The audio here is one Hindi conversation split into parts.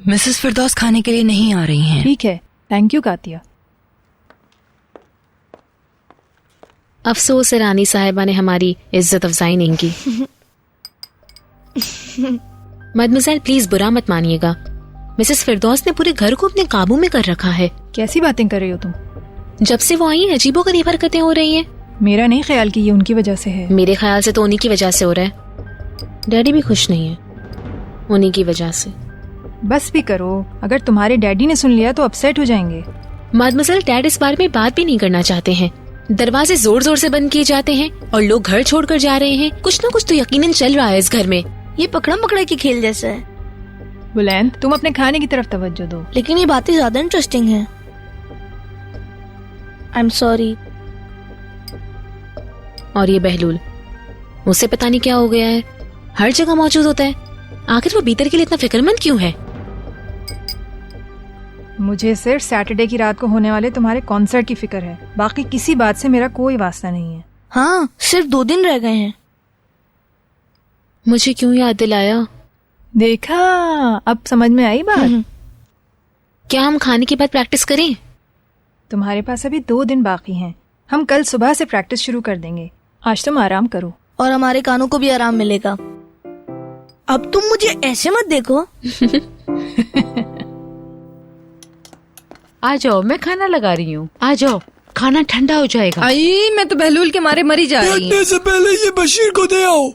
मिसेस फिरदौस खाने के लिए नहीं आ रही हैं। ठीक है, थैंक यू कातिया। अफसोस है रानी साहिबा ने हमारी इज्जत अफजाई नहीं की। मदमज़ेल प्लीज बुरा मत मानिएगा, मिसेस फिरदौस ने पूरे घर को अपने काबू में कर रखा है। कैसी बातें कर रही हो तुम? जब से वो आई हैं अजीबोगरीब हरकतें हो रही हैं। मेरा नहीं ख्याल कि ये उनकी वजह से है। मेरे ख्याल से तो उन्हीं की वजह से हो रहा है। डैडी भी खुश नहीं है उन्हीं की वजह से। बस भी करो, अगर तुम्हारे डैडी ने सुन लिया तो अपसेट हो जाएंगे। मदमज़ेल डैड इस बारे में बात भी नहीं करना चाहते हैं। दरवाजे जोर जोर से बंद किए जाते हैं और लोग घर छोड़कर जा रहे हैं। कुछ न कुछ तो यकीनन चल रहा है इस घर में। ये पकड़म पकड़ाई की खेल जैसा है। बुलैन, तुम अपने खाने की तरफ तवज्जो दो। लेकिन ये बातें ज्यादा इंटरेस्टिंग हैं। I am sorry. और ये बहलूल, उसे पता नहीं क्या हो गया है, हर जगह मौजूद होता है। आखिर वो बीतर के लिए इतना फिक्रमंद क्यों है? मुझे सिर्फ सैटरडे की रात को होने वाले तुम्हारे कॉन्सर्ट की फिक्र है, बाकी किसी बात से मेरा कोई वास्ता नहीं है। हाँ, सिर्फ 2 दिन रह गए हैं। मुझे क्यों याद दिलाया? देखा, अब समझ में आई बात। क्या हम खाने के बाद प्रैक्टिस करें? तुम्हारे पास अभी 2 दिन बाकी हैं। हम कल सुबह से प्रैक्टिस शुरू कर देंगे। आज तुम आराम करो और हमारे कानों को भी आराम मिलेगा। अब तुम मुझे ऐसे मत देखो। आ जाओ, मैं खाना लगा रही हूँ। आ जाओ, खाना ठंडा हो जाएगा। आई, मैं तो बहलूल के मारे मरी जा रही हूँ। से पहले ये बशीर को दे आओ।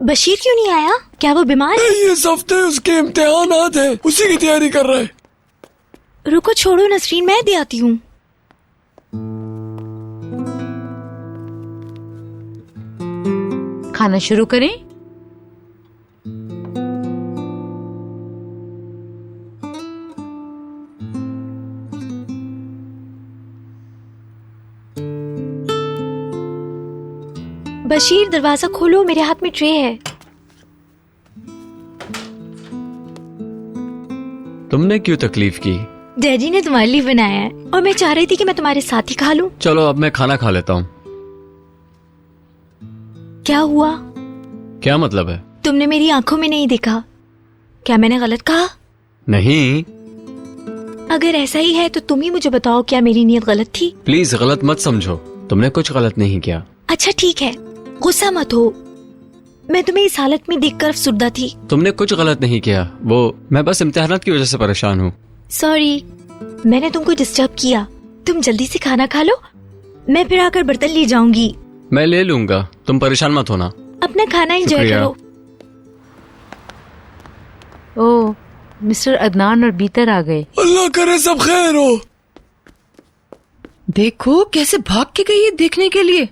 बशीर क्यों नहीं आया? क्या वो बीमार है? नहीं, इस हफ्ते उसके इम्तिहानात हैं, उसी की तैयारी कर रहा है। रुको, छोड़ो नसरीन, मैं दे आती हूँ। खाना शुरू करें? बशीर, दरवाजा खोलो, मेरे हाथ में ट्रे है। तुमने क्यों तकलीफ की? डैडी ने तुम्हारे लिए बनाया है और मैं चाह रही थी कि मैं तुम्हारे साथ ही खा लूं। चलो अब मैं खाना खा लेता हूँ। क्या हुआ? क्या मतलब है? तुमने मेरी आंखों में नहीं देखा। क्या मैंने गलत कहा? नहीं। अगर ऐसा ही है तो तुम ही मुझे बताओ, क्या मेरी नीयत गलत थी? प्लीज गलत मत समझो, तुमने कुछ गलत नहीं किया। अच्छा ठीक है, गुस्सा मत हो। मैं तुम्हें इस हालत में देखकर अफसुर्दा थी। तुमने कुछ गलत नहीं किया, वो मैं बस इम्तिहानात की वजह से परेशान हूँ। सॉरी, मैंने तुमको डिस्टर्ब किया। तुम जल्दी से खाना खा लो, मैं फिर आकर बर्तन ले जाऊंगी। मैं ले लूंगा, तुम परेशान मत होना। अपना खाना एंजॉय शुक्रिया। करो। ओ, मिस्टर अदनान और बीतर आ गए। अल्लाह करे सब खैर हो। देखो कैसे भाग के गई है देखने के लिए।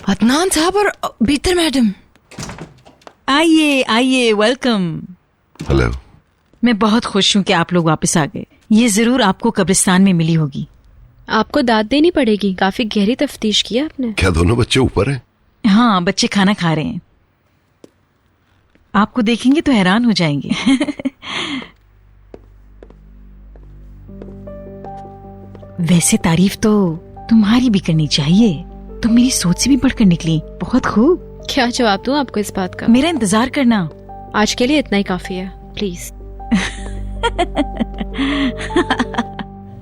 अदनान साहब और बीतर मैडम। आइए आइए, वेलकम। हेलो। मैं बहुत खुश हूँ कि आप लोग वापस आ गए। ये जरूर आपको कब्रिस्तान में मिली होगी। आपको दाद देनी पड़ेगी, काफी गहरी तफ्तीश किया आपने। क्या दोनों बच्चे ऊपर हैं? हाँ, बच्चे खाना खा रहे हैं। आपको देखेंगे तो हैरान हो जाएंगे। वैसे तारीफ तो तुम्हारी भी करनी चाहिए, तुम मेरी सोच से भी बढ़कर निकली। बहुत खूब। क्या जवाब दूं आपको इस बात का? मेरा इंतजार करना। आज के लिए इतना ही काफी है, प्लीज।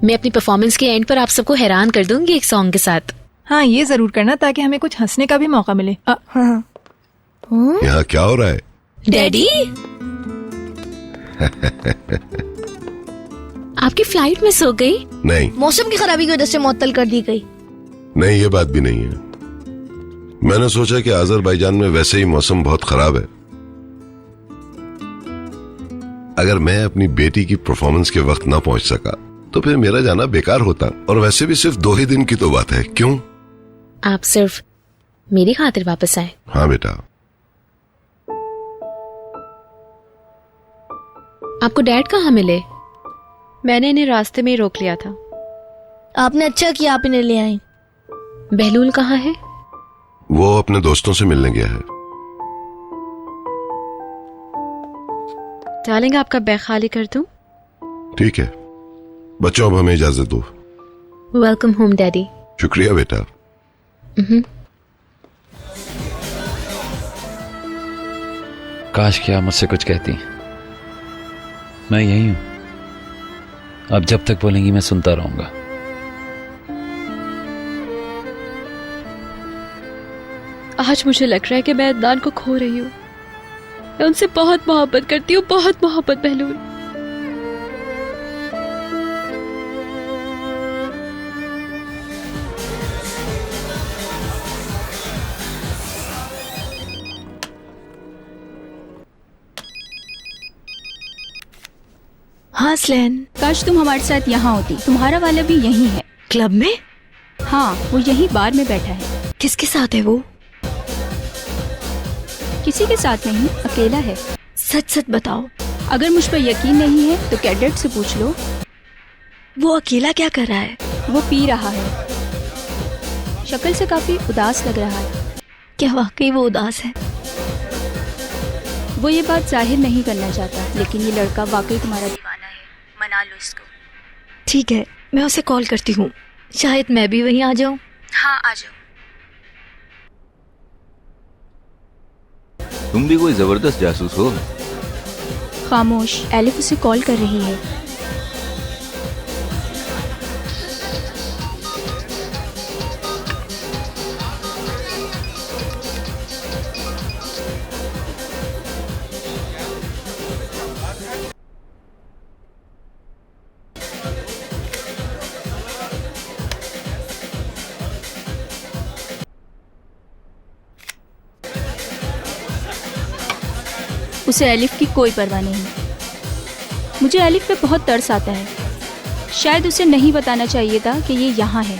मैं अपनी परफॉर्मेंस के एंड पर आप सबको हैरान कर दूंगी एक सॉन्ग के साथ। हाँ, ये जरूर करना ताकि हमें कुछ हंसने का भी मौका मिले। यहाँ क्या हो रहा है? डैडी, आपकी फ्लाइट मिस हो गई? नहीं मौसम की खराबी की वजह से मुअत्तल कर दी गई। नहीं, ये बात भी नहीं है। मैंने सोचा कि अजरबैजान में वैसे ही मौसम बहुत खराब है। अगर मैं अपनी बेटी की परफॉर्मेंस के वक्त ना पहुंच सका तो फिर मेरा जाना बेकार होता। और वैसे भी सिर्फ 2 ही दिन की तो बात है। क्यों? आप सिर्फ मेरी खातिर वापस आए? हाँ बेटा। आपको डैड कहाँ मिले? मैंने इन्हें रास्ते में ही रोक लिया था। आपने अच्छा किया, आप इन्हें ले आए। बहलूल कहाँ है? वो अपने दोस्तों से मिलने गया है। डालेंगे आपका बैग खाली कर दूं? ठीक है बच्चों, अब हमें इजाजत दो। Welcome home daddy. शुक्रिया बेटा। काश क्या मुझसे कुछ कहती। मैं यही हूं, अब जब तक बोलेंगी मैं सुनता रहूंगा। आज मुझे लग रहा है कि मैं अदनान को खो रही हूँ। मैं उनसे बहुत मोहब्बत करती हूँ, बहुत मोहब्बत बहलूल। हाँ स्लैन, काश तुम हमारे साथ यहाँ होती। तुम्हारा वाला भी यही है। क्लब में? हाँ, वो यही बार में बैठा है। किसके साथ है वो? किसी के साथ नहीं, अकेला है। सच सच बताओ। अगर मुझ पर यकीन नहीं है तो कैडेट से पूछ लो। वो अकेला क्या कर रहा है? वो पी रहा है। शक्ल से काफी उदास लग रहा है। क्या वाकई वो उदास है? वो ये बात जाहिर नहीं करना चाहता, लेकिन ये लड़का वाकई तुम्हारा दीवाना है। मना लो इसको। ठीक है, मैं उसे कॉल करती हूँ। शायद मैं भी वहीं आ जाऊँ। हाँ, आ जाओ। तुम भी कोई जबरदस्त जासूस हो। खामोश, एलिफ उसे कॉल कर रही है। उसे एलिफ की कोई परवाह नहीं। मुझे एलिफ पे बहुत तरस आता है। शायद उसे नहीं बताना चाहिए था कि ये यहाँ है।